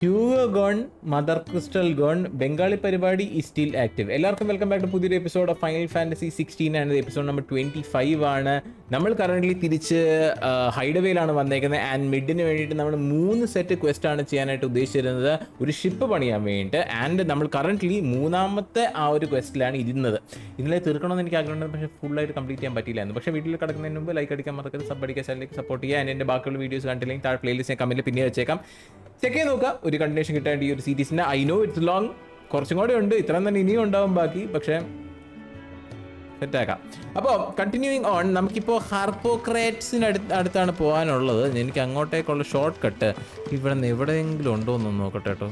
Hugo gone, Mother Crystal gone, Bengali പരിപാടി is still active. എല്ലാവർക്കും welcome back to പുതിയൊരു episode of final fantasy 16 ആണ്. Episode number 25 ആണ്. നമ്മൾ കറൻ്റ്ലി തിരിച്ച് ഹൈഡവേയിലാണ് വന്നേക്കുന്നത്. ആൻഡ് മിഡിന് വേണ്ടിയിട്ട് നമ്മൾ 3 സെറ്റ് ക്വസ്റ്റ് ആണ് ചെയ്യാനായിട്ട് ഉദ്ദേശിച്ചിരുന്നത്, ഒരു ഷിപ്പ് പണിയാൻ വേണ്ടിയിട്ട്. ആൻഡ് നമ്മൾ കറൻ്റ്ലി മൂന്നാമത്തെ ആ ഒരു ക്വസ്റ്റിലാണ് ഇരുന്നത്. ഇതിലെ തീർക്കണമെന്ന് എനിക്ക് ആഗ്രഹമുണ്ട്, പക്ഷേ ഫുള്ളായിട്ട് കംപ്ലീറ്റ് ചെയ്യാൻ പറ്റിയില്ലായിരുന്നു. പക്ഷേ വീട്ടിൽ കിടക്കുന്നതിന് മുമ്പ് ലൈക്ക് അടിക്കാൻ മറക്കരുത്, സബ് അടിക്കാൻ, ചാനലിലേക്ക് സപ്പോർട്ട് ചെയ്യുക. ആൻഡ് എൻ്റെ ബാക്കിയുള്ള വീഡിയോസ് കണ്ടില്ലെങ്കിൽ താഴെ പ്ലേലിസ്റ്റ് ഞാൻ കമൻറ്റിൽ പിന്നെ വെച്ചേക്കാം. ചെക്ക് ചെയ്ത് നോക്കുക ഒരു കണ്ടിന്യൂഷൻ കിട്ടാണ്ട് ഈ ഒരു സീരീസിൻ്റെ. ഐ നോ ഇറ്റ്സ് ലോങ്, കുറച്ചും കൂടെ ഉണ്ട്, ഇത്ര തന്നെ ഇനിയും ഉണ്ടാവും ബാക്കി, പക്ഷേ സെറ്റാക്കാം. അപ്പോൾ കണ്ടിന്യൂയിങ് ഓൺ, നമുക്കിപ്പോൾ ഹാർപ്പോക്രാറ്റ്സിന് അടുത്താണ് പോകാനുള്ളത്. എനിക്ക് അങ്ങോട്ടേക്കുള്ള ഷോർട്ട് കട്ട് ഇവിടെ നിന്ന് എവിടെയെങ്കിലും ഉണ്ടോ എന്നൊന്ന് നോക്കട്ടെ കേട്ടോ.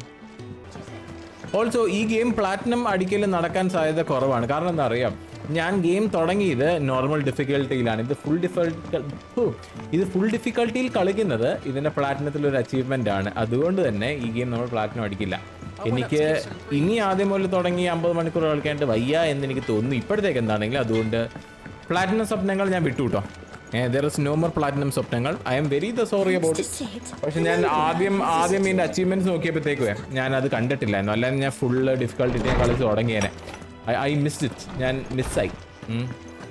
ഓൾസോ ഈ ഗെയിം പ്ലാറ്റിനം അടിക്കൽ നടക്കാൻ സാധ്യത കുറവാണ്. കാരണം എന്താ അറിയാം, ഞാൻ ഗെയിം തുടങ്ങിയത് നോർമൽ ഡിഫിക്കൽട്ടിയിലാണ്. ഇത് ഫുൾ ഡിഫിക്കൽട്ടിയിൽ കളിക്കുന്നത് ഇതിൻ്റെ പ്ലാറ്റിനത്തിലൊരു അച്ചീവ്മെൻ്റ് ആണ്. അതുകൊണ്ട് തന്നെ ഈ ഗെയിം നമ്മൾ പ്ലാറ്റിനം അടിക്കില്ല. എനിക്ക് ഇനി ആദ്യം മുതൽ തുടങ്ങി 50 മണിക്കൂർ കളിക്കാനായിട്ട് വയ്യ എന്ന് എനിക്ക് തോന്നുന്നു ഇപ്പോഴത്തേക്ക് എന്താണെങ്കിലും. അതുകൊണ്ട് പ്ലാറ്റിനം സ്വപ്നങ്ങൾ ഞാൻ വിട്ടു കേട്ടോ. There is no more platinum സ്വപ്നങ്ങൾ. I'm very sorry about it. പക്ഷെ ഞാൻ ആദ്യം ഇതിൻ്റെ അച്ചീവ്മെൻറ്റ്സ് നോക്കിയപ്പോഴത്തേക്കുവേ ഞാൻ അത് കണ്ടിട്ടില്ലായിരുന്നു. അല്ലാതെ ഞാൻ ഫുള്ള് ഡിഫിക്കൽട്ടി ഞാൻ കളിച്ച് തുടങ്ങിയേനെ. ഐ മിസ്ഡ് ഇറ്റ്, ഞാൻ മിസ്സായി.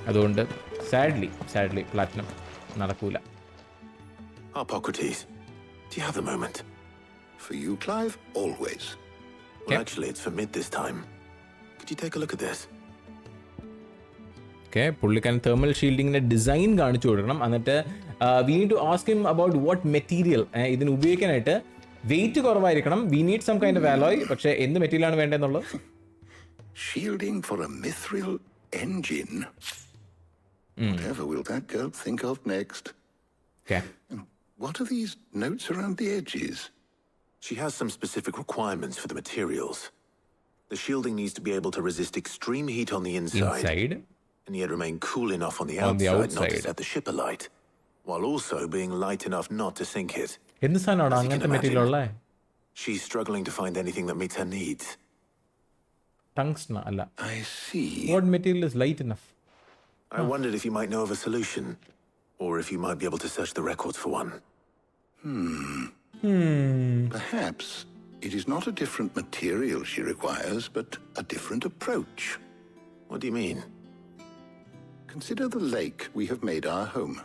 അതുകൊണ്ട് സാഡ്ലി പ്ലാറ്റിനം നടക്കൂല. Hippocrates, do you have a moment? For you, Clive, always. Well, actually, it's for mid this time. Could you take a look at this? Okay, പുള്ളിക്കാരൻ thermal ഷീൽഡിങ്ങിൻ്റെ design കാണിച്ചു കൊടുക്കണം. എന്നിട്ട് we need to ask him about what material. ഇതിന് ഉപയോഗിക്കാനായിട്ട് weight കുറവായിരിക്കണം. We need some kind of alloy. പക്ഷേ എന്ത് മെറ്റീരിയലാണ് വേണ്ടതെന്നുള്ളത്. Shielding for a mithril engine? Whatever will that girl think of next? Okay. What are these notes around the edges? She has some specific requirements for the materials. The shielding needs to be able to resist extreme heat on the inside. And yet remain cool enough on the outside not to set the ship alight, while also being light enough not to sink it. She's struggling to find anything that meets her needs. Tungsten, alla. I see. What material is light enough? I wondered if you might know of a solution, or if you might be able to search the records for one. Perhaps it is not a different material she requires, but a different approach. What do you mean? Consider the lake we have made our home.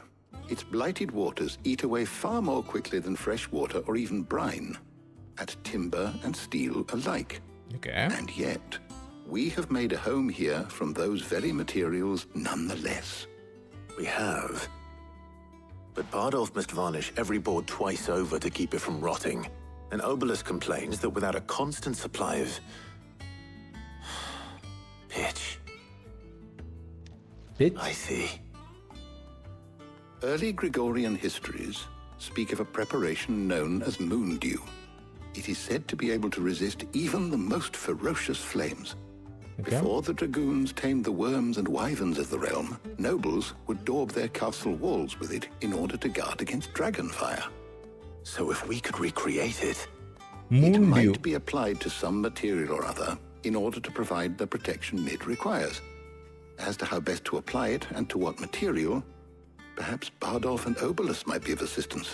Its blighted waters eat away far more quickly than fresh water or even brine, at timber and steel alike. Okay. And yet, we have made a home here from those very materials nonetheless. We have. But Bardolph must varnish every board twice over to keep it from rotting. And Obelisk complains that without a constant supply of pitch. I see. Early Gregorian histories speak of a preparation known as moon dew. It is said to be able to resist even the most ferocious flames. Okay. Before the dragoons tamed the worms and wyverns of the realm, nobles would daub their castle walls with it in order to guard against dragon fire. So if we could recreate it, it might be applied to some material or other in order to provide the protection it requires. As to how best to apply it and to what material, perhaps Bardolph and Obelisk might be of assistance.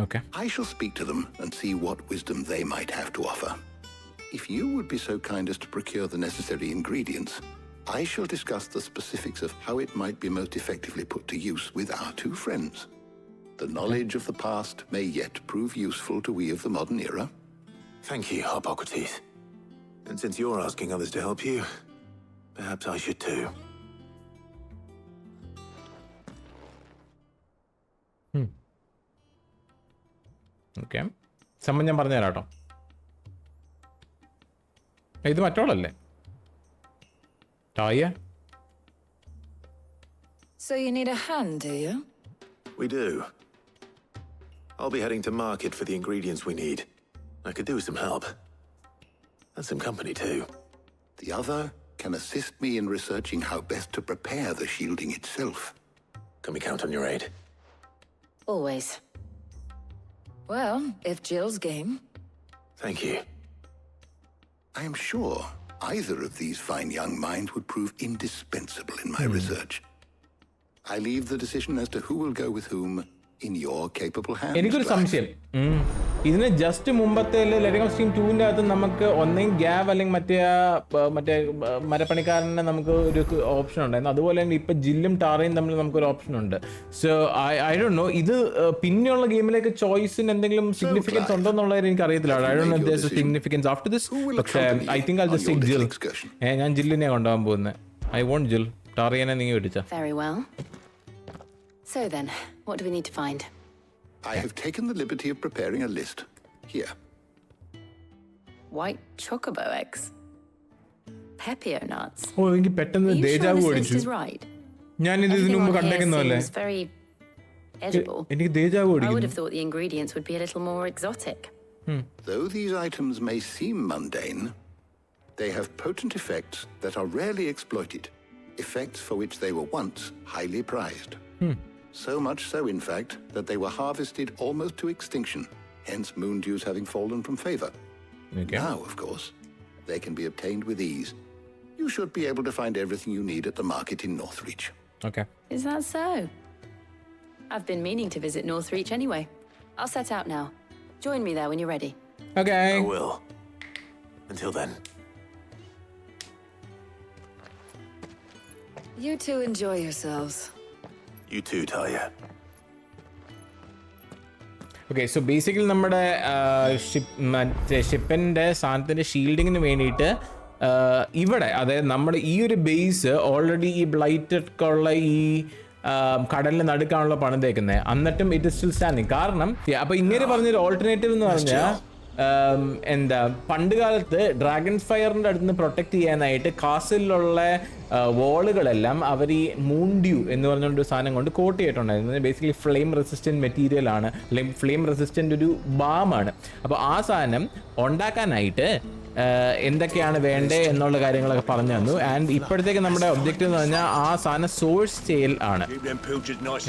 Okay. I shall speak to them and see what wisdom they might have to offer. If you would be so kind as to procure the necessary ingredients, I shall discuss the specifics of how it might be most effectively put to use with our two friends. The knowledge of the past may yet prove useful to we of the modern era. Thank you, Hippocrates. And since you're asking others to help you, perhaps I should too. Okay, സംബന്ധം ഞാൻ പറഞ്ഞു തരാം കേട്ടോ. ഇത് മറ്റോളല്ലേ ടായ? So you need a hand, do you? We do. I'll be heading to market for the ingredients we need. I could do with some help. And some company too. The other can assist me in researching how best to prepare the shielding itself. Can we count on your aid? Always. Well, if Jill's game. Thank you. I am sure either of these fine young minds would prove indispensable in my research. I leave the decision as to who will go with whom in your capable hands. എനിക്കൊരു സംശയം, ഇതിന് just മുമ്പത്തെ letting of steam 2ന്റെ അകത്ത് നമുക്ക് ഒന്നെങ്കിൽ ഗ്യാവ് അല്ലെങ്കിൽ മറ്റേ മരപ്പണിക്കാരനെ നമുക്ക് ഒരു ഓപ്ഷൻ ഉണ്ടായിരുന്നു. അതുപോലെ തന്നെ ഇപ്പൊ ജില്ലും ടാറയും തമ്മിൽ നമുക്കൊരു ഓപ്ഷൻ ഉണ്ട്. സോ ഐ ഡോണ്ട് നോ, ഇത് പിന്നെയുള്ള ഗെയിമിലേക്ക് ചോയ്സിന് എന്തെങ്കിലും സിഗ്നിഫിക്കൻസ് ഉണ്ടോ എന്നുള്ളത് എനിക്ക് അറിയത്തില്ല. I don't know if there's a significance after this. പക്ഷേ I think I just take Jill. ഞാൻ ജില്ലിനെ കൊണ്ടുപോകാൻ പോകുന്നത്. ഐ വോണ്ട് ജിൽ. ടാറിയനെ നീ പിടിച്ച. Very well. So then, what do we need to find? I have taken the liberty of preparing a list. Here. White chocobo eggs. Pepio nuts. ഓ, എനിക്ക് പെട്ടെന്ന് ദേജാവു അടിച്ചു. ഞാൻ ഇതിനു മുമ്പ് കണ്ടേക്കുന്നല്ലേ. എനിക്ക് ദേജാവു അടിച്ചു. I would have thought the ingredients would be a little more exotic. Though these items may seem mundane, they have potent effects that are rarely exploited. Effects for which they were once highly prized. So much so, in fact, that they were harvested almost to extinction, hence moon dews having fallen from favor. Okay. Now, of course, they can be obtained with ease. You should be able to find everything you need at the market in Northreach. Okay. Is that so? I've been meaning to visit Northreach anyway. I'll set out now. Join me there when you're ready. Okay. I will. Until then. You two enjoy yourselves. You too, Talia. Okay, so basically നമ്മുടെ ഷിപ്പിൻ്റെ സാധനത്തിൻ്റെ ഷീൽഡിങ്ങിന് വേണ്ടിയിട്ട് ഇവിടെ, അതായത് നമ്മുടെ ഈ ഒരു base already ഈ ബ്ലൈറ്റൊക്കെ ഉള്ള ഈ കടലിൽ നടുക്കാണുള്ള പണം തേക്കുന്നത്. എന്നിട്ടും ഇറ്റ് ഇസ് സ്റ്റിൽ സ്റ്റാൻഡിങ്. കാരണം അപ്പോൾ ഇങ്ങനെ പറഞ്ഞൊരു ഓൾട്ടർനേറ്റീവ് എന്ന് പറഞ്ഞാൽ എന്താ, പണ്ട് കാലത്ത് ഡ്രാഗൺ ഫയറിൻ്റെ അടുത്ത് നിന്ന് പ്രൊട്ടക്ട് ചെയ്യാനായിട്ട് കാസിലുള്ള വോളുകളെല്ലാം അവർ ഈ മൂൺഡ്യൂ എന്ന് പറഞ്ഞൊരു സാധനം കൊണ്ട് കോട്ട് ചെയ്തിട്ടുണ്ടായിരുന്നു. ബേസിക്കലി ഫ്ലെയിം റെസിസ്റ്റൻറ്റ് മെറ്റീരിയൽ ആണ്, അല്ലെങ്കിൽ ഫ്ലെയിം റെസിസ്റ്റൻ്റ് ഒരു ബാമാണ്. അപ്പോൾ ആ സാധനം ഉണ്ടാക്കാനായിട്ട് എന്തൊക്കെയാണ് വേണ്ടേ എന്നുള്ള കാര്യങ്ങളൊക്കെ പറഞ്ഞു തന്നു. ആൻഡ് ഇപ്പോഴത്തേക്ക് നമ്മുടെ ഒബ്ജക്റ്റീവ് എന്ന് പറഞ്ഞാൽ ആ സാധനം സോഴ്സ് ചെയ്യൽ ആണ്.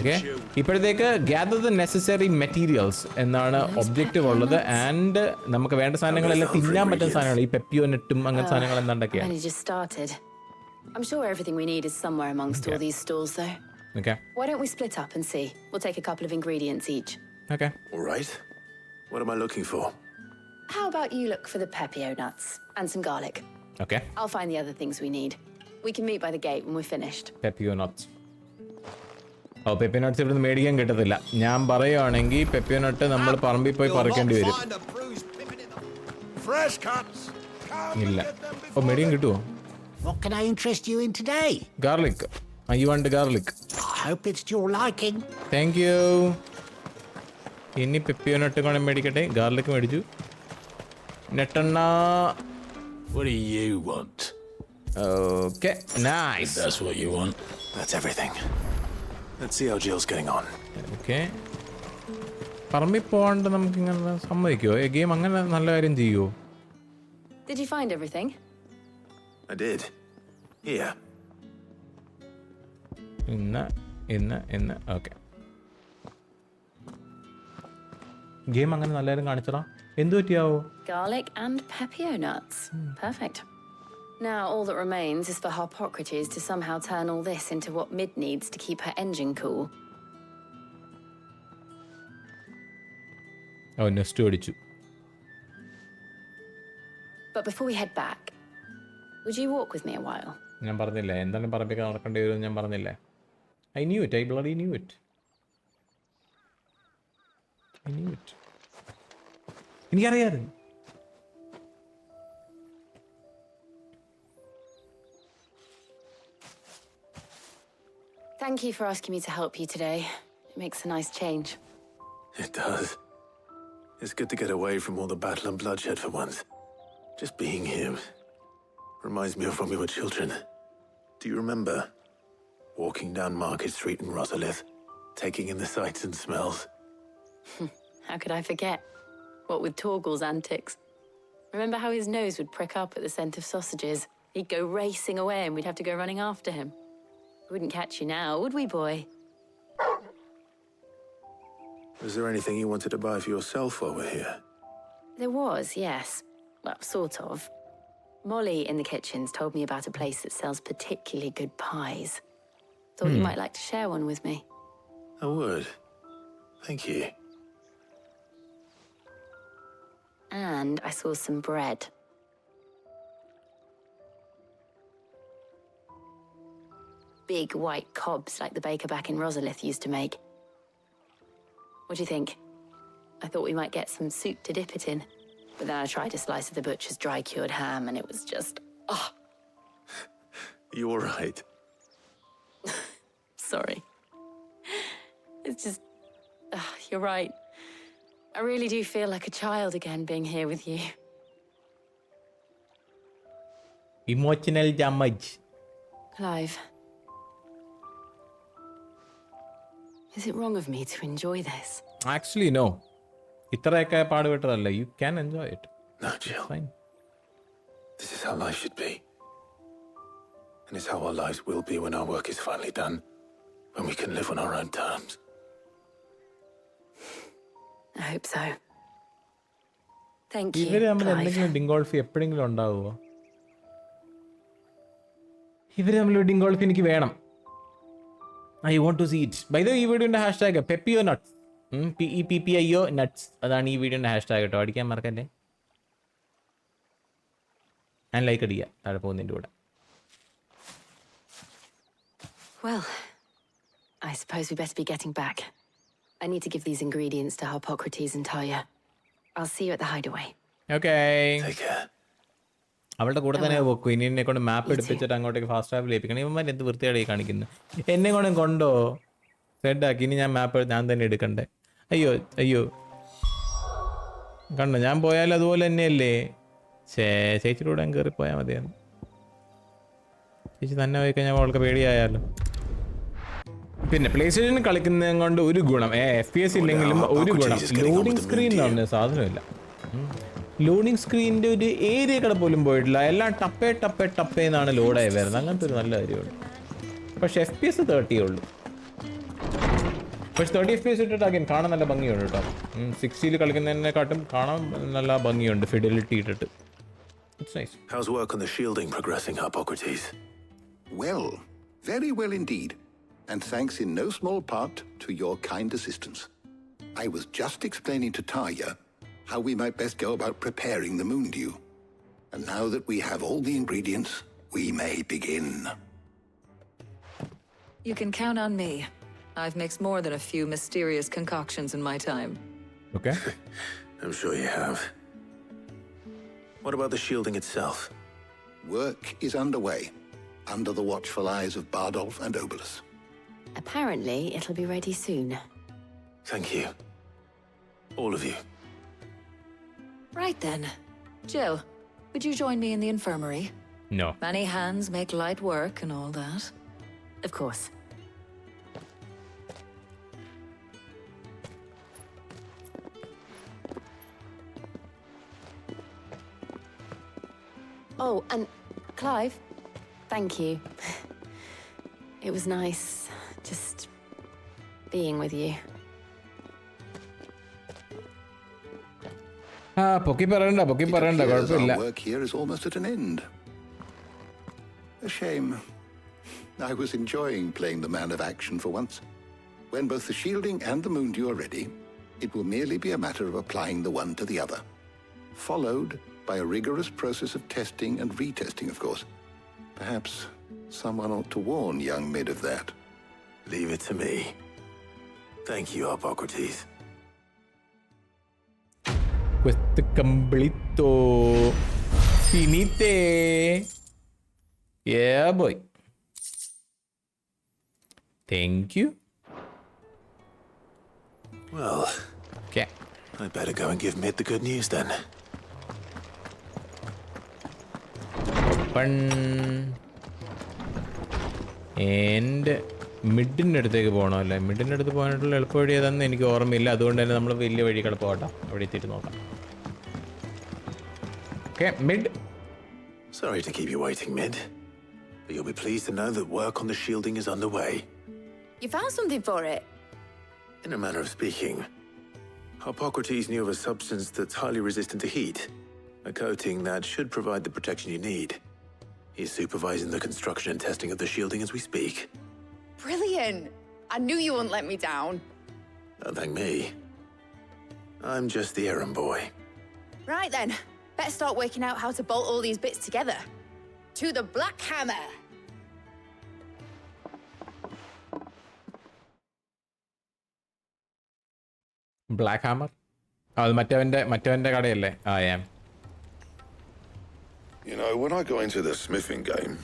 ഓക്കെ, ഇപ്പോഴത്തേക്ക് ഗ്യാദർ ദ നെസസറി മെറ്റീരിയൽസ് എന്നാണ് ഒബ്ജക്റ്റീവ് ഉള്ളത്. ആൻഡ് നമുക്ക് വേണ്ട സാധനങ്ങളെല്ലാം തിന്നാൻ പറ്റുന്ന സാധനങ്ങൾ, ഈ പെപ്പിയോ നെട്ടും അങ്ങനത്തെ സാധനങ്ങൾ എന്തൊക്കെയാണ്. I'm sure everything we need is somewhere amongst all these stalls, though. Okay. Why don't we split up and see? We'll take a couple of ingredients each. Okay. All right. What am I looking for? How about you look for the pepio nuts and some garlic? Okay. I'll find the other things we need. We can meet by the gate when we're finished. Pepio nuts. Oh, പെപ്പിയോ nuts ഇവിടുന്ന് മേടിക്കാൻ കിട്ടത്തില്ല. ഞാൻ പറയുവാണെങ്കിൽ പെപ്പിയോ നട്ട് നമ്മൾ പറമ്പിൽ പോയി പറിക്കേണ്ടി വരും. ഇല്ല. ഓ, മേടിക്കാൻ കിട്ടുമോ? What can I interest you in today? Garlic. You want the garlic? I hope it's to your liking. Thank you. ഇനി പെപ്പിയോ നട്ട് വേണം മേടിക്കട്ടെ. ഗാർലിക് മേടിച്ചു. നെട്ടെണ്ണ. What do you want? Okay, nice. If that's what you want. That's everything. Let's see how Jill's getting on. Okay. പറമ്പിൽ പോകാണ്ട് നമുക്ക് ഇങ്ങനെ സമ്മതിക്കുമോ? ഈ game അങ്ങനെ നല്ല കാര്യം ചെയ്യുമോ? Did you find everything? I did. Here. ഇന്ന് ഓക്കെ. ഗെയിം അങ്ങനെ നല്ല കാര്യം കാണിച്ചടാ. എന്തു പറ്റിയാവോ? Garlic and pepio nuts. Perfect. Now all that remains is for Harpocrates to somehow turn all this into what Mid needs to keep her engine cool. Oh, nest അടിച്ചു. But before we head back, would you walk with me a while? ഞാൻ പറഞ്ഞില്ലേ എന്താണ് പറമ്പിക്കാൻ നടക്കേണ്ടി വരും. ഞാൻ പറഞ്ഞില്ലേ. I knew it. I bloody knew it. എനിക്കറിയാമായിരുന്നു. Thank you for asking me to help you today. It makes a nice change. It does. It's good to get away from all the battle and bloodshed for once. Just being here reminds me of when we were children. Do you remember walking down Market Street in Rosalith, taking in the sights and smells? How could I forget? What with Torgal's antics. Remember how his nose would prick up at the scent of sausages? He'd go racing away and we'd have to go running after him. We wouldn't catch you now, would we, boy? Was there anything you wanted to buy for yourself while we're here? There was, yes. Well, sort of. Molly in the kitchens told me about a place that sells particularly good pies. Thought you might like to share one with me. I would. Thank you. And I saw some bread. Big white cobs like the baker back in Rosalith used to make. What do you think? I thought we might get some soup to dip it in. But then I tried a slice of the butcher's dry-cured ham and it was just... oh. You all right? Sorry. It's just... you're right. I really do feel like a child again being here with you. Emotional damage. Clive. Is it wrong of me to enjoy this? Actually, no. Itaraka paadvetadalla. You can enjoy it. No, Jill. It's fine. This is how life should be. And it's how our lives will be when our work is finally done. When we can live on our own terms. I hope so. Thank you, ഇവര് തമ്മിൽ Clive. എന്തെങ്കിലും ഡിങ്കോൾഫി എപ്പോഴെങ്കിലും ഉണ്ടാവുമോ? ഇവര് തമ്മിൽ ഡിങ്കോൾഫി എനിക്ക് വേണം. I want to see it. By the way, ഈ വീഡിയോന്റെ ഹാഷ്ടാഗ് പെപ്പിയോ നട്ട്സ്. PEPPIO nuts. അതാണ് ഈ വീഡിയോന്റെ ഹാഷ്ടാഗ് കേട്ടോ. അടിക്കാൻ മറക്കല്ലേ. ഞാൻ ലൈക്ക് അടിക്കുക താഴെ പോകുന്നതിൻ്റെ കൂടെ. Well, I suppose we better be getting back. I need to give these ingredients to Harpocrates and Talia. I'll see you at the hideaway. Okay. Take care. അവളുടെ കൂടെ തന്നെ വെക്കും. ഇനി എന്നെ കൊണ്ട് മാപ്പ് എടുപ്പിച്ചിട്ട് അങ്ങോട്ടേക്ക് ഫാസ്റ്റ് ട്രാവൽ ചെയ്യിപ്പിക്കണം. ഇവന്മാർ എന്ത് വൃത്തിയായി കാണിക്കുന്നു. എന്നെ കൊണ്ട് കൊണ്ടോ സെഡാക്കി. ഇനി ഞാൻ മാപ്പ് ഞാൻ തന്നെ എടുക്കണ്ടേ. അയ്യോ അയ്യോ കണ്ടോ, ഞാൻ പോയാലും അതുപോലെ തന്നെയല്ലേ. ചേച്ചിയുടെ കൂടെ കയറിപ്പോയാൽ മതിയായിരുന്നു. ചേച്ചി തന്നെ പോയി കഴിഞ്ഞാൽ അവൾക്ക് പേടിയായാലോ. പിന്നെ പ്ലേ സ്റ്റേഷൻ കളിക്കുന്നത് കൊണ്ട് ഒരു ഗുണം, FPS ഇല്ലെങ്കിലും ഒരു ഗുണം, ലോഡിങ് സ്ക്രീൻ എന്ന് പറഞ്ഞ സാധനമില്ല. ലോഡിങ് സ്ക്രീനിൻ്റെ ഒരു ഏരിയ കട പോലും പോയിട്ടില്ല. എല്ലാം ടപ്പേ എന്നാണ് ലോഡായി വരുന്നത്. അങ്ങനത്തെ ഒരു നല്ല കാര്യമുള്ളൂ. പക്ഷെ FPS 30 ഉള്ളൂ. പക്ഷെ 30 FPS ഇട്ടിട്ട് അഗൈൻ കാണാൻ നല്ല ഭംഗിയുണ്ട് കേട്ടോ. 60 കളിക്കുന്നതിനെക്കാട്ടും കാണാൻ നല്ല ഭംഗിയുണ്ട് ഫിഡലിറ്റി ഇട്ടിട്ട്. It's nice. How's work on the shielding progressing, Harpocrates? Well, very well indeed. And thanks in no small part to your kind assistance. I was just explaining to Talia how we might best go about preparing the moon dew. And now that we have all the ingredients, we may begin. You can count on me. I've mixed more than a few mysterious concoctions in my time. Okay. I'm sure you have. What about the shielding itself? Work is underway, under the watchful eyes of Bardolph and Obolus. Apparently, it'll be ready soon. Thank you. All of you. Right then. Jill, would you join me in the infirmary? No. Many hands make light work and all that. Of course. Oh, and Clive, thank you. It was nice just being with you. പൊക്കി പറയണ്ട കുഴപ്പമില്ല. Our work here is almost at an end. A shame. I was enjoying playing the man of action for once. When both the shielding and the moon dew are ready, it will merely be a matter of applying the one to the other, followed by a rigorous process of testing and retesting, of course. Perhaps someone ought to warn young Mid of that. Leave it to me. Thank you, Harpocrates. Questo completo. Finite. Yeah, boy. Thank you. Well, Okay. I better go and give Mid the good news then. Open. And മിഡിൻ്റെ അടുത്തേക്ക് പോകണമല്ലേ? മിഡിൻ്റെ അടുത്ത് പോകാനായിട്ടുള്ള എളുപ്പ വഴി ഏതാണെന്ന് എനിക്ക് ഓർമ്മയില്ല. അതുകൊണ്ട് തന്നെ നമ്മൾ വലിയ വഴികൾ പോകട്ടെ. അവിടെ എത്തിയിട്ട് നോക്കാം. Okay, mid. Sorry to keep you waiting, Mid. But you'll be pleased to know that work on the shielding is underway. You found something for it? In a manner of speaking, Harpocrates knew of a substance that's highly resistant to heat, a coating that should provide the protection you need. He's supervising the construction and testing of the shielding as we speak. Brilliant! I knew you wouldn't let me down. Don't thank me. I'm just the errand boy. Right then. Better start working out how to bolt all these bits together. To the Black Hammer! Black hammer അത് മറ്റവന്റെ കടയല്ലേ? ആ യാ. You know, when I got into the smithing game,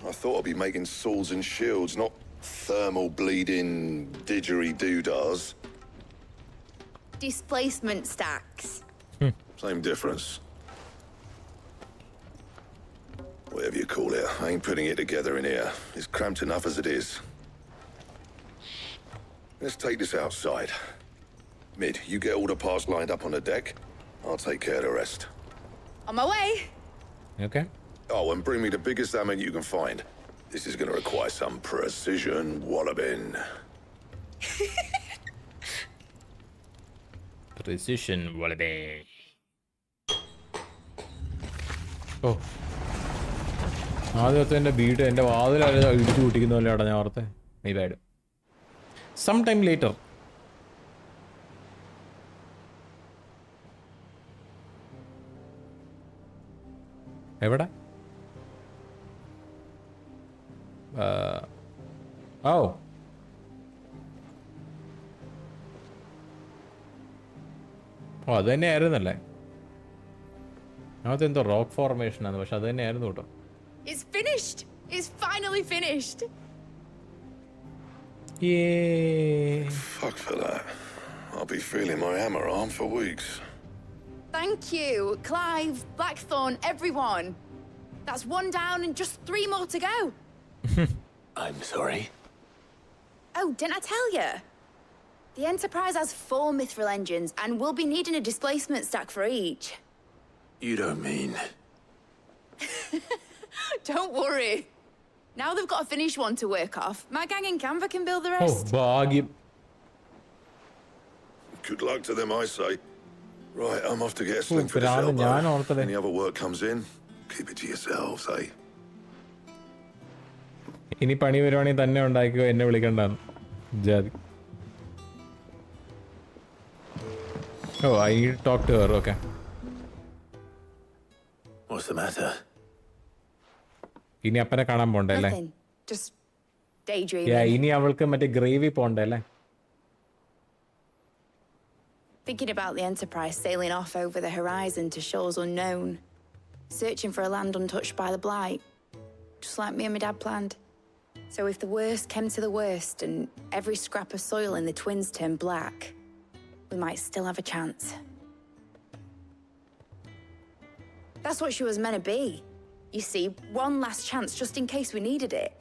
I thought I'd be making swords and shields, not thermal bleeding didgeridoo-dahs. Displacement stacks. Same difference. Whatever you call it, I ain't putting it together in here. It's cramped enough as it is. Let's take this outside. Mid, you get all the parts lined up on the deck. I'll take care of the rest. On my way. Okay. Oh, and bring me the biggest salmon you can find. This is going to require some precision walloping. Precision walloping. Oh. ആദ്യത്തെ എൻ്റെ വീട് എൻ്റെ വാതിൽ ഇടിച്ചു കൂട്ടിക്കുന്ന പോലെയാണ് ഞാൻ ഓർത്തെ. My bad. Some time later. എവിടെ? ഓ ഓ അത് തന്നെയായിരുന്നല്ലേ? അതെന്തോ റോക്ക് ഫോർമേഷൻ ആണ്, പക്ഷെ അത് തന്നെയായിരുന്നു കേട്ടോ. It's finished! It's finally finished! Yay! Fuck for that. I'll be feeling my hammer arm for weeks. Thank you, Clive, Blackthorn, everyone. That's one down and just 3 more to go. I'm sorry. Oh, didn't I tell you? The Enterprise has 4 mithril engines and we'll be needing a displacement stack for each. You don't mean... Don't worry. Now they've got a finished one to work off. My gang in Canva can build the rest. Oh, ഭാഗ്യം. Good luck to them, I say. Right, I'm off to get a sling for this elbow. Any other work comes in, keep it to yourselves, eh? ഇനി പണി വരുവാണെങ്കിൽ തന്നെ ഉണ്ടാക്കിയോ, എന്നെ വിളിക്കണ്ടാന്ന് ജാതി. Oh, I need to talk to her. Okay. What's the matter? ഇനി അപ്പനെ കാണാൻ പോണ്ടേ അല്ലേ? Nothing. Just daydreaming. ഇനി അവൾക്ക് മറ്റേ ഗ്രേവി പോണ്ടേ അല്ലേ? Thinking about the Enterprise sailing off over the horizon to shores unknown, searching for a land untouched by the Blight, just like me and my dad planned. So if the worst came to the worst and every scrap of soil in the twins turned black, we might still have a chance. That's what she was meant to be. You see, one last chance just in case we needed it.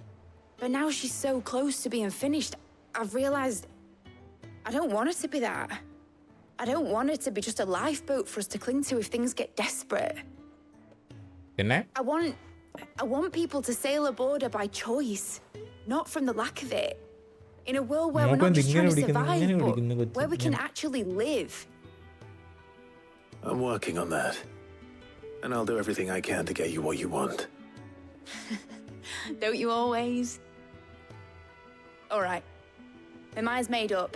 But now she's so close to being finished, I've realized I don't want it to be that. I don't want it to be just a lifeboat for us to cling to if things get desperate. I want people to sail aboard her by choice, not from the lack of it. In a world where we're not just trying to survive, but where we can actually live. I'm working on that. And I'll do everything I can to get you what you want. Don't you always? All right. My mind's made up.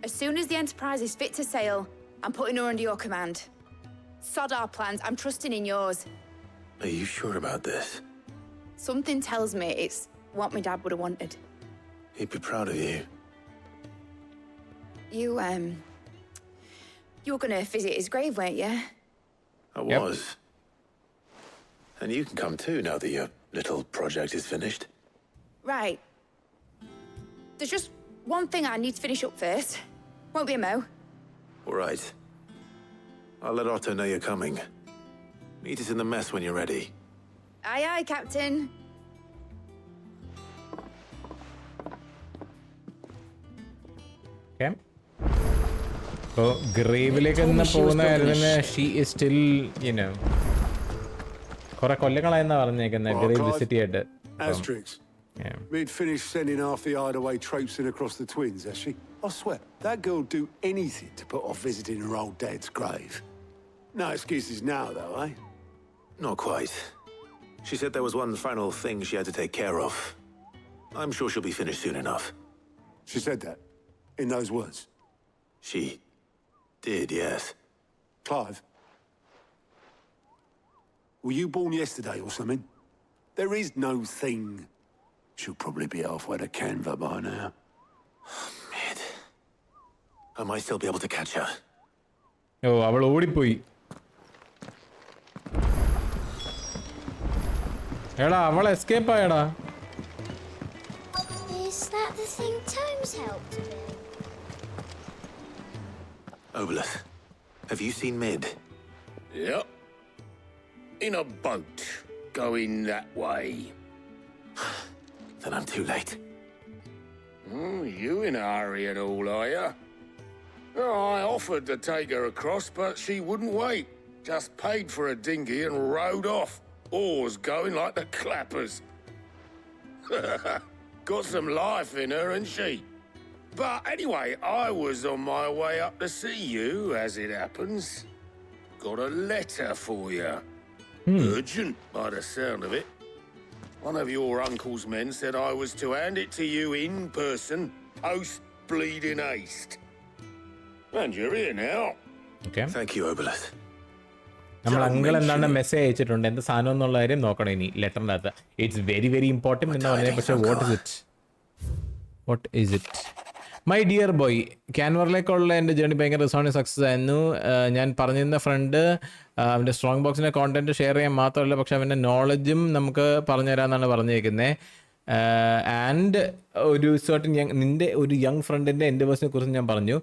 As soon as the Enterprise is fit to sail, I'm putting her under your command. Sod our plans, I'm trusting in yours. Are you sure about this? Something tells me it's what my dad would have wanted. He'd be proud of you. You were gonna visit his grave, weren't you? I was. And you can come too now that your little project is finished. Right. There's just one thing I need to finish up first. Won't be a mo. All right. I'll let Otto know you're coming. Meet us in the mess when you're ready. Aye, aye, Captain. Okay. So, ഗ്രേവിലേക്ക് പോകുന്ന കാര്യത്തിന് she is still കുറെ കൊല്ലങ്ങളായെന്നാ പറഞ്ഞേക്കുന്നത് grave visit ചെയ്തിട്ട്. Asterix. Yeah. We'd finished sending half the Hideaway traipsing across the twins, has she? I swear, that girl'd do anything to put off visiting her old dad's grave. No excuses now, though, eh? Not quite. She said there was one final thing she had to take care of. I'm sure she'll be finished soon enough. She said that? in those words? She did, yes. Clive, were you born yesterday or something? There is no thing. She'll probably be halfway to Canva by now. Mid. I might still be able to catch her. Oh, അവൾ ഓടിപ്പോയി. എടാ അവൾ escape ആയടാ. Is that the thing Tomes helped with? Obolus, have you seen Mid? Yep. In a boat, going that way. Then I'm too late. You in a hurry and all, are you? Oh, I offered to take her across, but she wouldn't wait. Just paid for a dinghy and rowed off. Oars going like the clappers. Got some life in her, ain't she? But anyway, I was on my way up to see you, as it happens. Got a letter for you. Urgent, by the sound of it. One of your uncle's men said I was to hand it to you in person, post-bleeding haste. And you're here now. Okay. Thank you, Obolus. നമ്മൾ uncle എന്താണ് message അയച്ചിട്ടുണ്ട്, എന്ത് സാധനം എന്നുള്ള കാര്യം നോക്കണം ഇനി ലെറ്ററിൻ്റെ അകത്ത്. ഇറ്റ്സ് വെരി വെരി ഇമ്പോർട്ടൻറ്റ് എന്ന് പറഞ്ഞാൽ, പക്ഷേ what is it my dear boy, ക്യാൻവറിലേക്കുള്ള എൻ്റെ ജേർണി ഭയങ്കര റിസോർട്ടിങ് സക്സസ് ആയിരുന്നു. ഞാൻ പറഞ്ഞിരുന്ന ഫ്രണ്ട് അവൻ്റെ സ്ട്രോങ് ബോക്സിൻ്റെ കോണ്ടന്റ് ഷെയർ ചെയ്യാൻ മാത്രമല്ല, പക്ഷെ അവൻ്റെ നോളജും നമുക്ക് പറഞ്ഞു തരാമെന്നാണ് പറഞ്ഞിരിക്കുന്നത്. ആൻഡ് ഒരു സർട്ടൻ നിൻ്റെ ഒരു യങ് ഫ്രണ്ടിൻ്റെ എൻഡേവേഴ്സിനെ കുറിച്ച് ഞാൻ പറഞ്ഞു.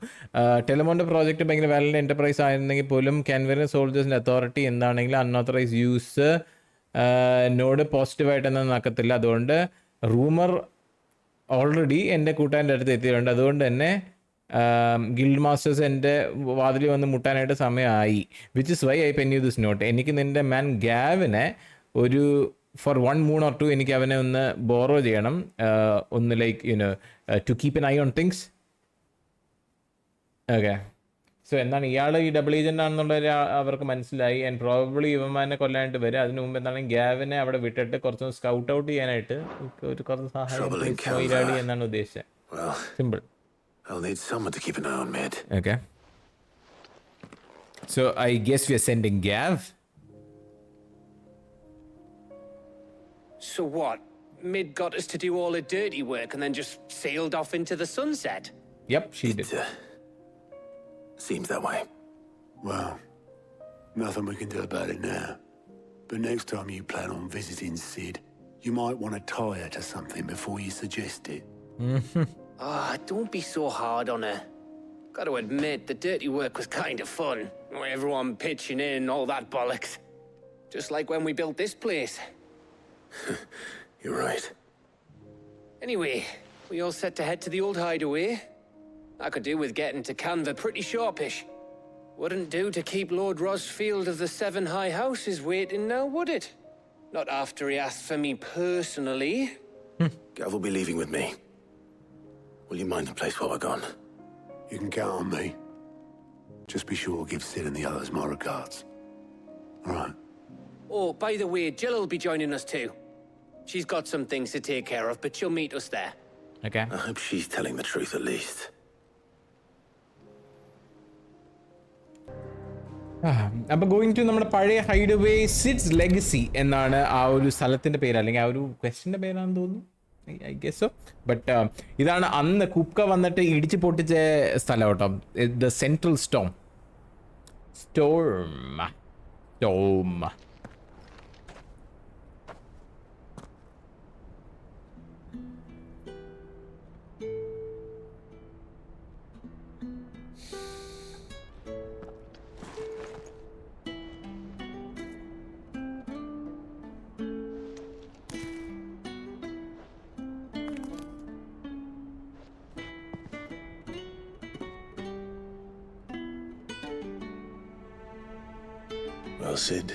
ടെലമോൻ്റെ പ്രോജക്റ്റ് ഭയങ്കര വാലിഡ് എൻ്റർപ്രൈസ് ആയിരുന്നെങ്കിൽ പോലും ക്യാൻവറിയൻ സോൾജേഴ്സിൻ്റെ അതോറിറ്റി എന്താണെങ്കിലും അൺഓത്തറൈസ് യൂസ് നോട് പോസിറ്റീവായിട്ടൊന്നും നടക്കത്തില്ല. അതുകൊണ്ട് റൂമർ ഓൾറെഡി എൻ്റെ കൂട്ടുകാരൻ്റെ അടുത്ത് എത്തിയിട്ടുണ്ട്. അതുകൊണ്ട് തന്നെ ഗിൽഡ് മാസ്റ്റേഴ്സ് എൻ്റെ വാതിൽ വന്ന് മുട്ടാനായിട്ട് സമയമായി. Which is why I pen you this note. എനിക്ക് നിൻ്റെ മാൻ ഗാവിനെ ഒരു ഫോർ 1 moon or 2 എനിക്ക് അവനെ ഒന്ന് ബോറോ ചെയ്യണം, ഒന്ന് like you know to keep an eye on things. Okay, so എന്താണ് ഇയാൾ ഈ ഡബിൾ ഏജൻ്റ് ആണെന്നുള്ളത് അവർക്ക് മനസ്സിലായി. ആൻഡ് പ്രോബബ്ലി ഇവന്മാരെ കൊല്ലാനായിട്ട് വരും. അതിന് മുമ്പ് എന്താണ് ഗ്യാവിനെ അവിടെ വിട്ടിട്ട് കുറച്ച് സ്കൗട്ട് ഔട്ട് ചെയ്യാനായിട്ട് ഒരു കുറച്ച് സഹായം എന്നാണ് ഉദ്ദേശിച്ചത്. Simple. Okay, so I guess we are sending Gav. So what? Mid got us to do all the dirty work and then just sailed off into the sunset? Yep, she did. Seems that way. Well, nothing we can do about it now. But next time you plan on visiting Sid, you might want to tie her to something before you suggest it. Don't be so hard on her. Got to admit, the dirty work was kind of fun. Everyone pitching in, all that bollocks. Just like when we built this place. You're right. Anyway, we all set to head to the Old Hideaway. I could do with getting to Canva pretty sharpish. Wouldn't do to keep Lord Rosfield of the Seven High Houses waiting now, would it? Not after he asked for me personally. Gav will be leaving with me. Will you mind the place while we're gone? You can count on me. Just be sure to give Sid and the others my regards. All right. Oh, by the way, Jill will be joining us too. She's got some things to take care of, but she'll meet us there. Okay. I hope she's telling the truth at least. അപ്പോൾ going to നമ്മുടെ പഴയ ഹൈഡവേ seeds legacy എന്നാണ് ആ ഒരു സ്ഥലത്തിൻ്റെ പേര്, അല്ലെങ്കിൽ ആ ഒരു ക്വസ്റ്റിൻ്റെ പേരാണെന്ന് തോന്നുന്നു, ഐ ഗെസ് സോ. ബട്ട് ഇതാണ് അന്ന് കുപ്ക വന്നിട്ട് ഇടിച്ച് പൊട്ടിച്ച സ്ഥലം കേട്ടോ, the central Storm. Well, Sid,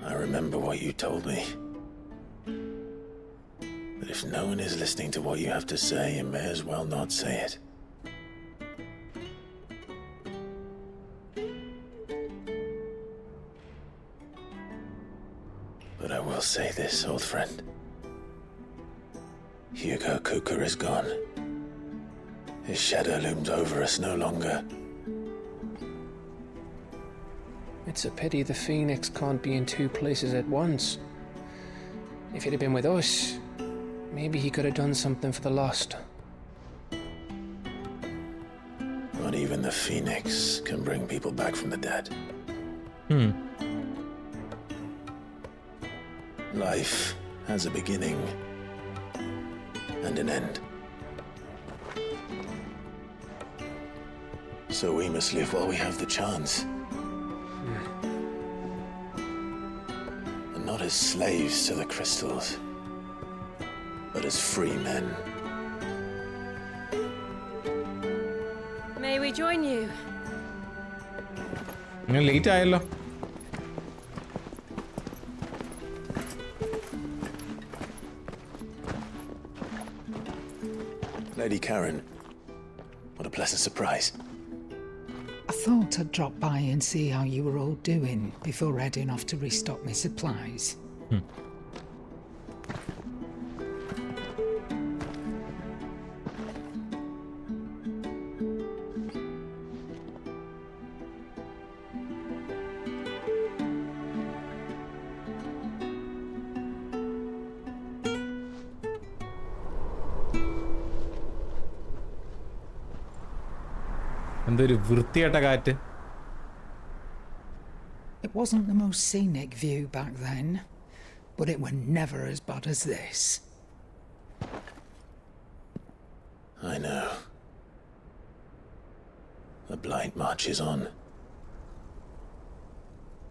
I remember what you told me. But if no one is listening to what you have to say, you may as well not say it. But I will say this, old friend. Hugo Cooker is gone. His shadow looms over us no longer. It's a pity the Phoenix can't be in two places at once. If he'd have been with us, maybe he could have done something for the lost. Not even the Phoenix can bring people back from the dead. Life has a beginning and an end. So we must live while we have the chance. And not as slaves to the crystals, but as free men. May we join you? Late ആയല്ലോ. Lady Karen, what a pleasant surprise. I thought I'd drop by and see how you were all doing before heading off to restock my supplies. എന്തൊരു വൃത്തിയായിട്ട കാറ്റ്. It wasn't the most scenic view back then, but it were never as bad as this. I know. The Blight marches on.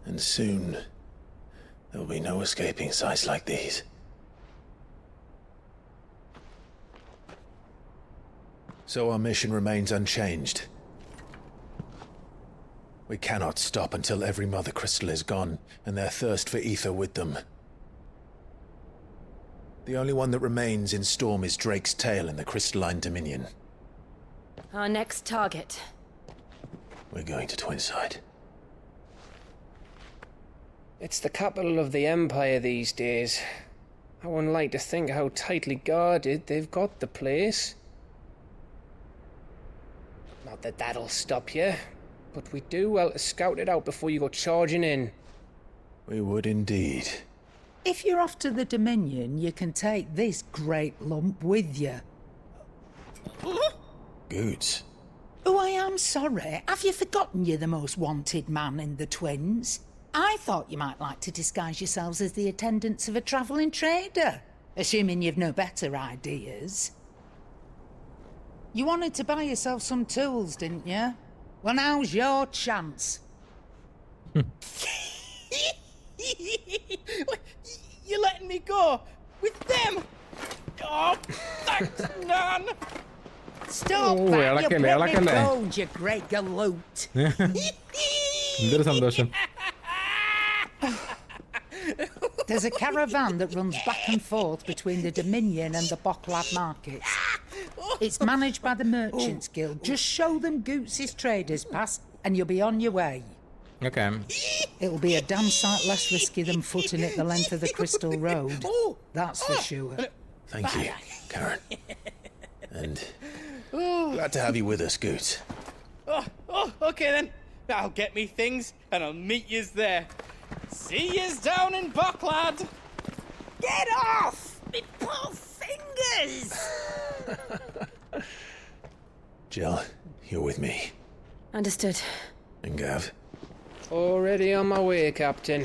And soon, there will be no escaping sights like these. So our mission remains unchanged. We cannot stop until every mother crystal is gone, and their thirst for ether with them. The only one that remains in Storm is Drake's tail in the crystalline dominion. Our next target. We're going to Twinside. It's the capital of the Empire these days. I wouldn't like to think how tightly guarded they've got the place. Not that that'll stop you, but we'd do well to scout it out before you go charging in. We would indeed. If you're off to the Dominion, you can take this great lump with you. Goods. Oh, I am sorry. Have you forgotten you're the most wanted man in the Twins? I thought you might like to disguise yourselves as the attendants of a travelling trader, assuming you've no better ideas. You wanted to buy yourself some tools, didn't you? Well, now's your chance. You're letting me go with them? Oh, thanks, Nan. Stop that! You broke me bones, you great galoot. എന്തൊരു സന്തോഷം. There's a caravan that runs back and forth between the Dominion and the Bocklad markets. It's managed by the Merchants Guild. Just show them Goots' traders past and you'll be on your way. Okay. It'll be a damn sight less risky than footing it the length of the Crystal Road. That's for sure. Thank you, Karen. And glad to have you with us, Goots. Okay then. I'll get me things and I'll meet yous there. See yous down in Bocklad. Get off! Me poor fingers! Jill, you're with me. Understood. And Gav? Already on my way, Captain.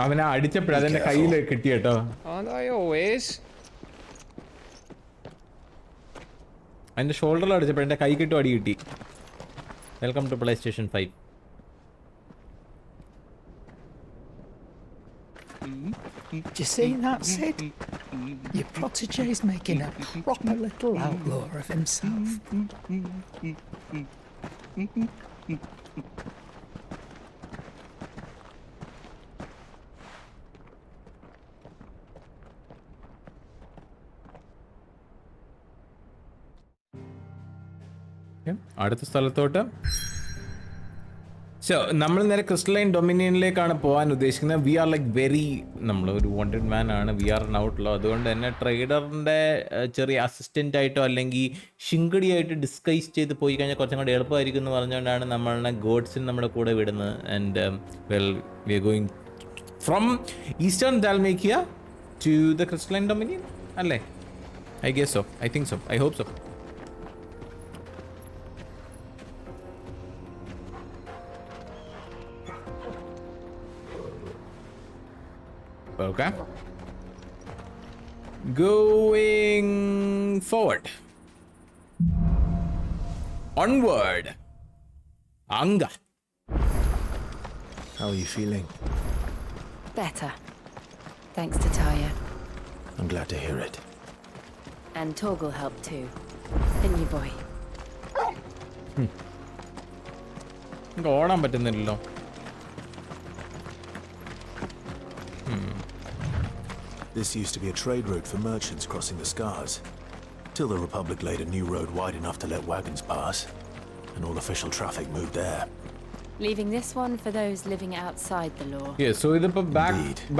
അവനെ അടിച്ചപ്പോഴാ അതെന്റെ കയ്യിൽ കിട്ടി കേട്ടോ. Aren't I always? അതിന്റെ ഷോൾഡറിൽ അടിച്ചപ്പോൾ എന്റെ കൈ കിട്ടും അടി കിട്ടി. Welcome to PlayStation 5. Do you see that, Sid? Your protege's making a proper little outlaw of himself. അടുത്ത സ്ഥലത്തോട്ട് സോ നമ്മൾ നേരെ ക്രിസ്റ്റലൈൻ ഡൊമിനിയനിലേക്കാണ് പോകാൻ ഉദ്ദേശിക്കുന്നത്. വി ആർ ലൈക്ക് വെരി നമ്മളൊരു വാണ്ടഡ് മാൻ ആണ്, വി ആർ എൻ ഔട്ട്ലോ. അതുകൊണ്ട് തന്നെ ട്രേഡറിൻ്റെ ചെറിയ അസിസ്റ്റൻ്റ് ആയിട്ടോ അല്ലെങ്കിൽ ശിങ്കടിയായിട്ട് ഡിസ്കൈസ് ചെയ്ത് പോയി കഴിഞ്ഞാൽ കുറച്ചും കൂടെ എളുപ്പമായിരിക്കും എന്ന് പറഞ്ഞുകൊണ്ടാണ് നമ്മളെ ഗോഡ്സിന് നമ്മുടെ കൂടെ വിടുന്നത്. And well we are going from eastern Dhalmekia to the Crystalline Dominion അല്ലേ? I guess so. I think so. I hope so. Okay. Going forward. Onward. Anga. How are you feeling? Better. Thanks to Taya. I'm glad to hear it. And Torgal helped too. Didn't you, boy? ഓടാൻ പറ്റുന്നില്ലല്ലോ. This used to be a trade route for merchants crossing the Scars, till the Republic laid a new road wide enough to let wagons pass, and all official traffic moved there. Leaving this one for those living outside the law. Yeah, so ഇതിപ്പോ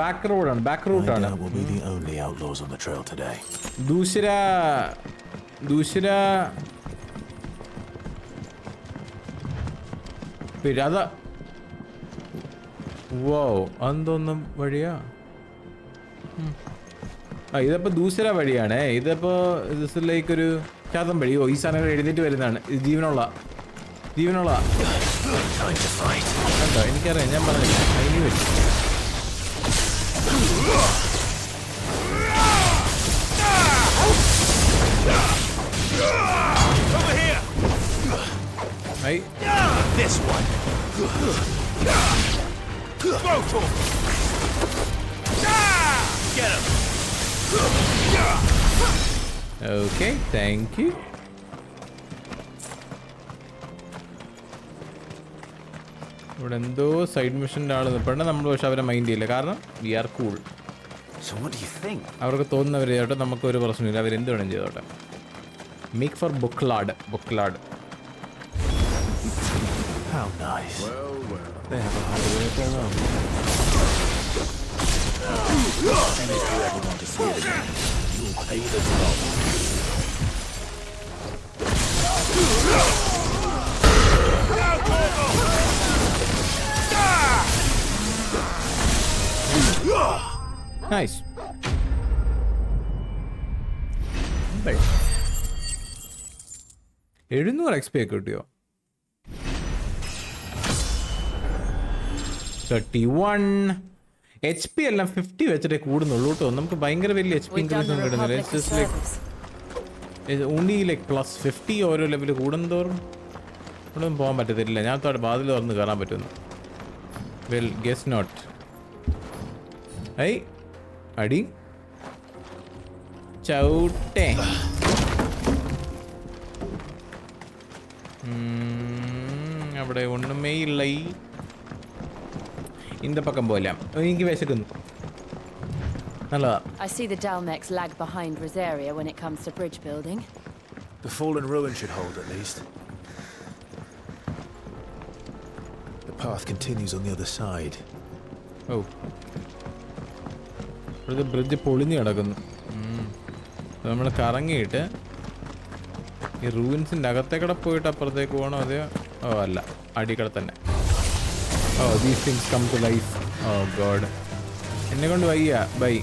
back road ആണ്. We'll be the only outlaws on the trail today. Doosra പിരാത. വോ, അതൊന്നും വഴിയാ? ഇതിപ്പോ ദൂസര വഴിയാണ്. ഇതിപ്പോ like ഒരു ചാതം വഴി. ഈ സാധനങ്ങൾ എഴുന്നേറ്റ് വരുന്നതാണ്. ഇത് ജീവനുള്ള കണ്ടോ? എനിക്കറിയാം, ഞാൻ പറഞ്ഞില്ല. അതിന് വരും. This one. Get him. Okay, thank you. ഇവിടെ എന്തോ സൈഡ് മിഷൻ്റെ ആൾ നിൽപ്പുണ്ട്. നമ്മൾ പക്ഷെ അവരെ മൈൻഡ് ചെയ്യില്ല, കാരണം വി ആർ കൂൾ. അവർക്ക് തോന്നുന്നവർ ചെയ്തോട്ടെ, നമുക്കൊരു പ്രശ്നമില്ല. അവരെന്ത് വേണം ചെയ്തോട്ടെ. Make for Boklad. How nice. Well. They have a hideaway of their own. And if you ever want to see it again, you'll pay the toll. Nice. 700 XP കിട്ടിയോ? 31 HP എല്ലാം 50 വെച്ചിട്ടേ കൂടുന്നുള്ളൂ കേട്ടോ. നമുക്ക് ഭയങ്കര വലിയ HP ഇൻക്രീസ് ഒന്നും കിട്ടുന്നില്ല. It's just like only like +50 ഓരോ ലെവൽ കൂടുന്തോറും ഇവിടെ പോകാൻ പറ്റത്തില്ല. ഞാൻ തോടെ വാതിൽ തുറന്ന് കയറാൻ പറ്റുന്നു. Well guess not. അടി ചവിട്ടേ. അവിടെ ഒന്നുമേ ഇല്ല. இந்த பக்கம் போலாம். എനിക്ക് വിശക്കുന്നു. നല്ലതാ. I see the Dalmex lag behind Rosaria when it comes to bridge building. The fallen ruin should hold at least. The path continues on the other side. Oh. ഇവിടെ ബ്രിഡ്ജ് പൊളിഞ്ഞു കിടക്കുന്നു. നമ്മൾ കറങ്ങിയിട്ട് ഈ റൂയിൻസിൻ്റെ അകത്തേക്കടെ പോയിട്ട് അപ്പുറത്തേക്ക് പോകണോ അതെയോ? അല്ല, അടിക്കടെ തന്നെ. These things come to life. Oh god. എന്നെ കൊണ്ട് വയ്യ. ബൈ.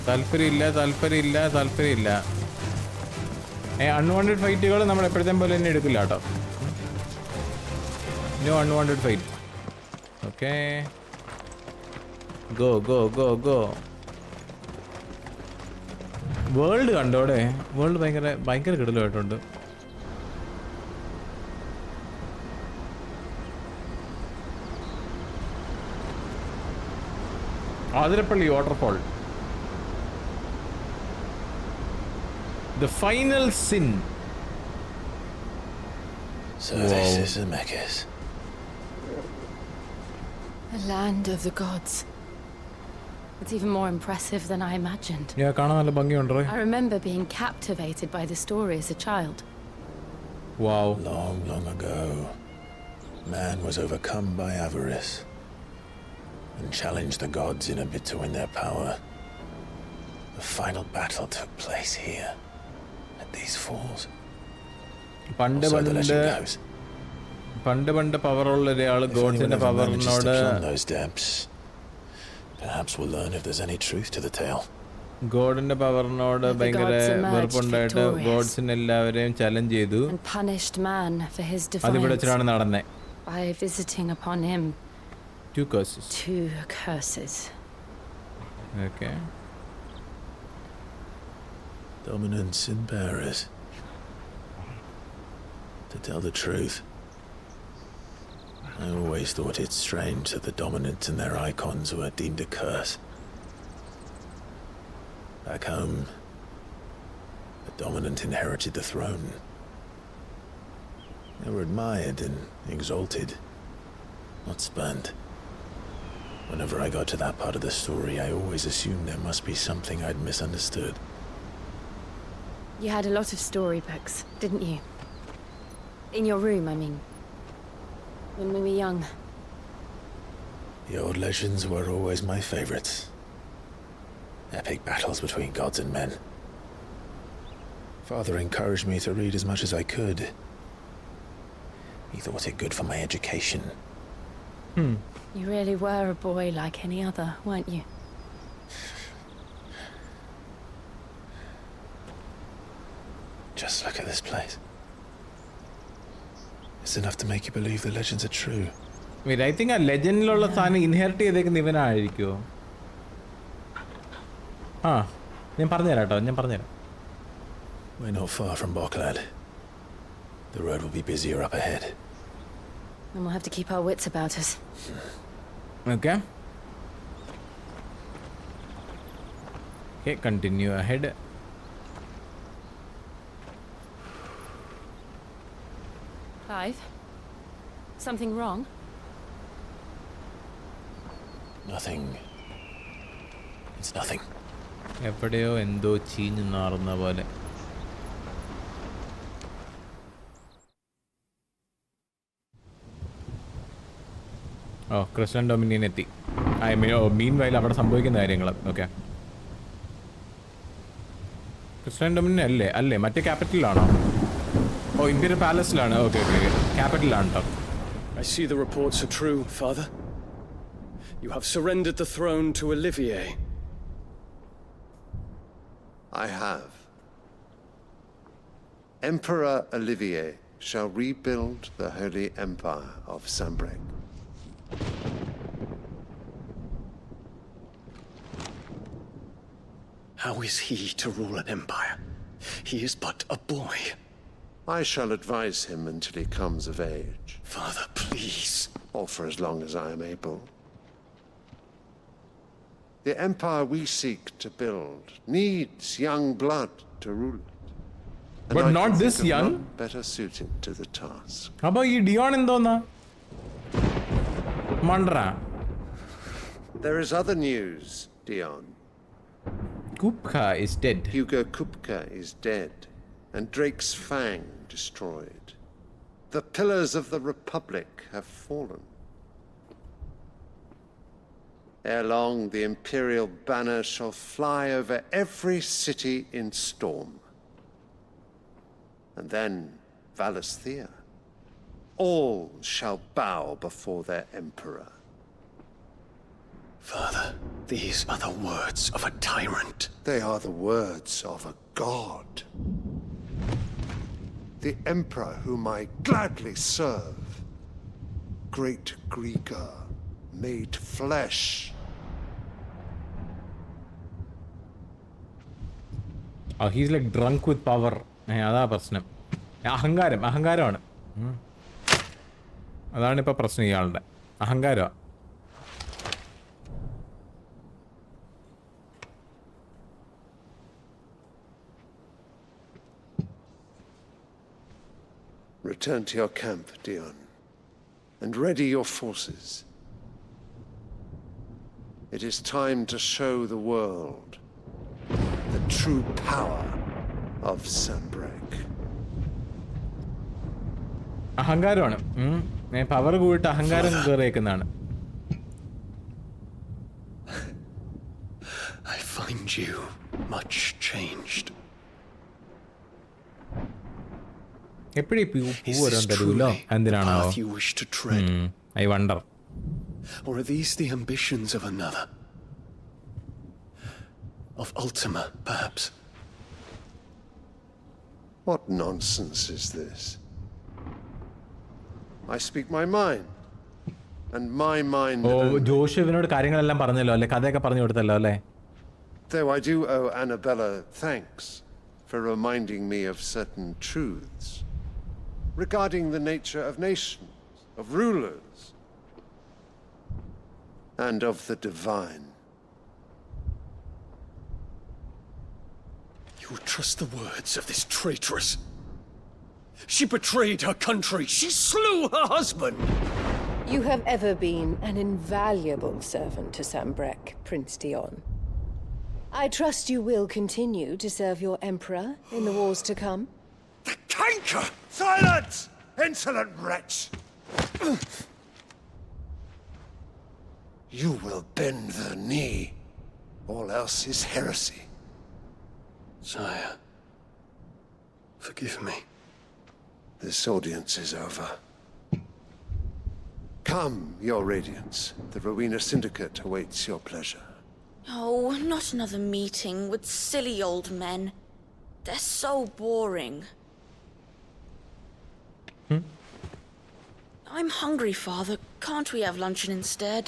താല്പര്യമില്ല. അൺവാണ്ടഡ് ഫൈറ്റുകൾ നമ്മൾ എപ്പോഴത്തെ പോലെ തന്നെ എടുക്കില്ല കേട്ടോ. No unwanted fight. Okay, go. World കണ്ടോടെ. വേൾഡ് ഭയങ്കര കിടലായിട്ടുണ്ട്. Athirappilly waterfall. The final sin. So this is Zemeckis. The land of the gods. It's even more impressive than I imagined. Yeah, കാണാൻ നല്ല ഭംഗിയുണ്ടേ. I remember being captivated by the story as a child. Wow. Long ago. Man was overcome by avarice and challenged the gods in a bid to win their power. The final battle took place here, at these falls. പണ്ട് power ഉള്ള ഒരാൾ ഗോഡ്സിന്റെ പവറിനോട് perhaps we'll learn if there's any truth to the tale. ഗോഡിന്റെ പവറിനോട് ഭയങ്കര വെറുപ്പുണ്ടായിട്ട് ഗോഡ്സിനെ എല്ലാവരെയും challenge ചെയ്തു. അതിവിടെ വെച്ചാണ് നടന്നത്. By visiting upon him two curses. Okay. Dominance in bearers. To tell the truth, I always thought it strange that the dominants and their Eikons were deemed a curse. Back home, the dominant inherited the throne. They were admired and exalted, not spurned. Whenever I got to that part of the story, I always assumed there must be something I'd misunderstood. You had a lot of storybooks, didn't you? In your room, I mean. When we were young. The old legends were always my favorites. Epic battles between gods and men. Father encouraged me to read as much as I could. He thought it good for my education. You really were a boy like any other, weren't you? Just look at this place. It's enough to make you believe the legends are true. Wait, I think a legendലുള്ള സാധനം inherit ചെയ്തേക്കുന്ന ഇവനായിരിക്കുമോ? ഞാൻ പറഞ്ഞുതരാം. We're not far from Boklad. The road will be busier up ahead. And we'll have to keep our wits about us. Okay, continue ahead. Clive? Something wrong? Nothing. It's nothing. എവിടെയോ എന്തോ ചീഞ്ഞു നാറുന്ന പോലെ. Kristen dominion എത്തി. മീൻ while അവിടെ സംഭവിക്കുന്ന കാര്യങ്ങൾ. Okay, Kristen dominion അല്ലേ മറ്റേ ക്യാപിറ്റലിലാണോ? ഇമ്പീരിയൽ പാലസിലാണ്. ഓക്കെ, ക്യാപിറ്റലാണ് കേട്ടോ. I see the reports are true, Father. You have surrendered the throne to Olivier. I have. Emperor Olivier shall rebuild the Holy Empire of Sanbreque. How is he to rule an empire? He is but a boy. I shall advise him until he comes of age. Father, please. Or for as long as I am able. The empire we seek to build needs young blood to rule it. And but not this young. Better suited to the task. How about you, Dion? Endona Mandra. There is other news, Dion. Kupka is dead. Hugo Kupka is dead, and Drake's Fang destroyed. The pillars of the Republic have fallen. Ere long, the Imperial banner shall fly over every city in Storm. And then Valisthea. All shall bow before their Emperor. Father, these are the words of a tyrant. They are the words of a god. The Emperor whom I gladly serve. Great Greeker, made flesh. He's like drunk with power. അതാ പ്രശ്നം. അഹങ്കാരമാണ്. അതാണിപ്പോൾ പ്രശ്നം ഇയാളുടെ അഹങ്കാരമാണ്. Return to your camp, Dion, and ready your forces. It is time to show the world the true power of Sanbreque. അഹങ്കാരമാണ്. Power കൂടിയിട്ട് അഹങ്കാരം കയറിയേക്കുന്നതാണ്. I find you much changed. എപ്പോഴും പൂവരം തരൂല്ലോ, എന്തിനാണോ? I wonder. Or are these the ambitions of another? Of Ultima, perhaps? What nonsense is this? I speak my mind. And my mind... ജോഷുവിനോട് കാര്യങ്ങളെല്ലാം പറഞ്ഞല്ലോ അല്ലേ, കഥയൊക്കെ പറഞ്ഞു കൊടുത്തല്ലോ അല്ലേ? Though I do owe Annabella thanks for reminding me of certain truths regarding the nature of nations, of rulers, and of the divine. You trust the words of this traitress? She betrayed her country. She slew her husband. You have ever been an invaluable servant to Sambrek, Prince Dion. I trust you will continue to serve your emperor in the wars to come. The canker! Silence! Insolent wretch! You will bend the knee. All else is heresy. Sire, forgive me. This audience is over. Come, Your Radiance. The Rowena Syndicate awaits your pleasure. Oh, not another meeting with silly old men. They're so boring. I'm hungry, Father. Can't we have luncheon instead?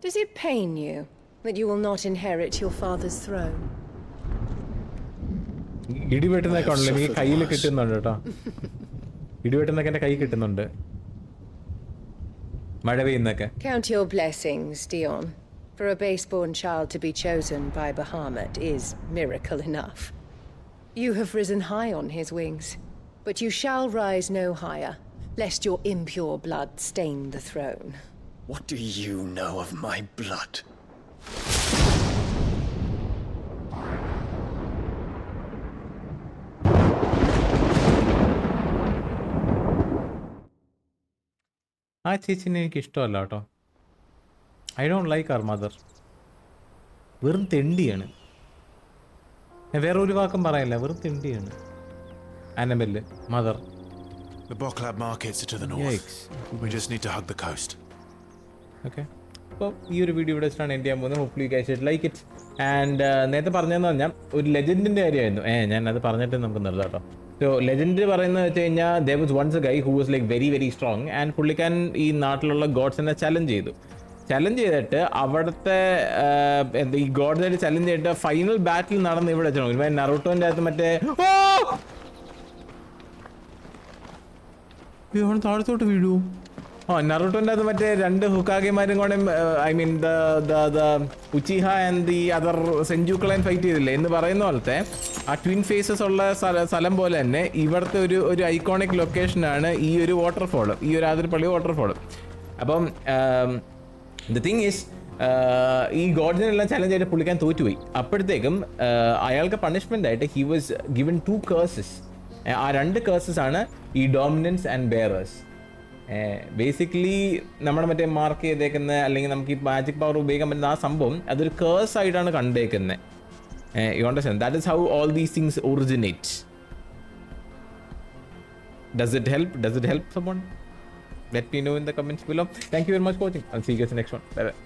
Does it pain you that you will not inherit your father's throne? ഇടിവെട്ടുന്നൊക്കെ ഉണ്ടല്ലോ, എനിക്ക് കയ്യിൽ കിട്ടുന്നുണ്ട് കേട്ടോ. ഇടിവെട്ടുന്നൊക്കെ എൻ്റെ കൈ കിട്ടുന്നുണ്ട്, മഴ പെയ്യുന്നൊക്കെ. Count your blessings, Dion. For a base-born child to be chosen by Bahamut is miracle enough. You have risen high on his wings, but you shall rise no higher, lest your impure blood stain the throne. What do you know of my blood? ആ ചേച്ചിനെ എനിക്ക് ഇഷ്ടമല്ല കേട്ടോ. I don't like our mother. വെറും തെണ്ടിയാണ്, വേറെ ഒരു വാക്കും പറയല്ല, വെറും തെണ്ടിയാണ്. Annabelle mother. The Boklab markets are to the north. Yikes. We just need to hug the coast. Okay. അപ്പോൾ ഈ ഒരു വീഡിയോ ഇവിടെ വെച്ചിട്ടാണ് എൻ്റെ ചെയ്യാൻ പോകുന്നത്. Hopefully you guys like it. And നേരത്തെ പറഞ്ഞതെന്ന് പറഞ്ഞാൽ ഒരു ലെജൻഡിൻ്റെ കാര്യമായിരുന്നു. ഞാൻ അത് പറഞ്ഞിട്ട് നമുക്ക് നിർത്താം കേട്ടോ. സോ ലെജൻഡ് പറയുന്നത് വെച്ച് കഴിഞ്ഞാൽ there was once a guy who was like very very strong and പുള്ളിക്കാരൻ ഈ നാട്ടിലുള്ള ഗോഡ്സിനെ ചലഞ്ച് ചെയ്തിട്ട് അവിടുത്തെ ഈ ഗോഡ്സായിട്ട് ചലഞ്ച് ചെയ്തിട്ട് ഫൈനൽ ബാറ്റിൽ നടന്ന് ഇവിടെ വെച്ചോ. നറൂട്ടോൻ്റെ അകത്ത് മറ്റേ താഴത്തോട്ട് വീഴൂ. നറൂട്ടോൻ്റെ അകത്ത് മറ്റേ രണ്ട് ഹുക്കാഗെമാരും കൂടെ I mean the Uchiha and the other സെഞ്ചുക്കളെ ഫൈറ്റ് ചെയ്തില്ലേ എന്ന് പറയുന്ന പോലത്തെ ആ ട്വിൻ ഫേസസ് ഉള്ള സ്ഥലം പോലെ തന്നെ ഇവിടുത്തെ ഒരു ഐക്കോണിക് ലൊക്കേഷനാണ് ഈ ഒരു വാട്ടർഫോൾ, ഈ ഒരു ആതിരപ്പള്ളി വാട്ടർഫോൾ. അപ്പം ദ തിങ് ഈസ് ഈ ഗോഡ്സിനെല്ലാം ചലഞ്ച് ആയിട്ട് പുള്ളിക്കാൻ തോറ്റുപോയി. അപ്പോഴത്തേക്കും അയാൾക്ക് പണിഷ്മെൻ്റ് ആയിട്ട് ഹി വാസ് ഗിവൻ 2 കേഴ്സസ്. ആ 2 കേഴ്സസ് ആണ് ഈ ഡോമിനൻസ് ആൻഡ് ബെയറേഴ്സ്. ബേസിക്കലി നമ്മുടെ മറ്റേ മാർക്ക് ചെയ്തേക്കുന്ന അല്ലെങ്കിൽ നമുക്ക് ഈ മാജിക് പവർ ഉപയോഗിക്കാൻ പറ്റുന്ന ആ സംഭവം അതൊരു കേഴ്സ് ആയിട്ടാണ് കണ്ടേക്കുന്നത്. You understand? That is how all these things originate. Does it help? Does it help someone? Let me know in the comments below. Thank you very much for watching. I'll see you guys in the next one. Bye bye.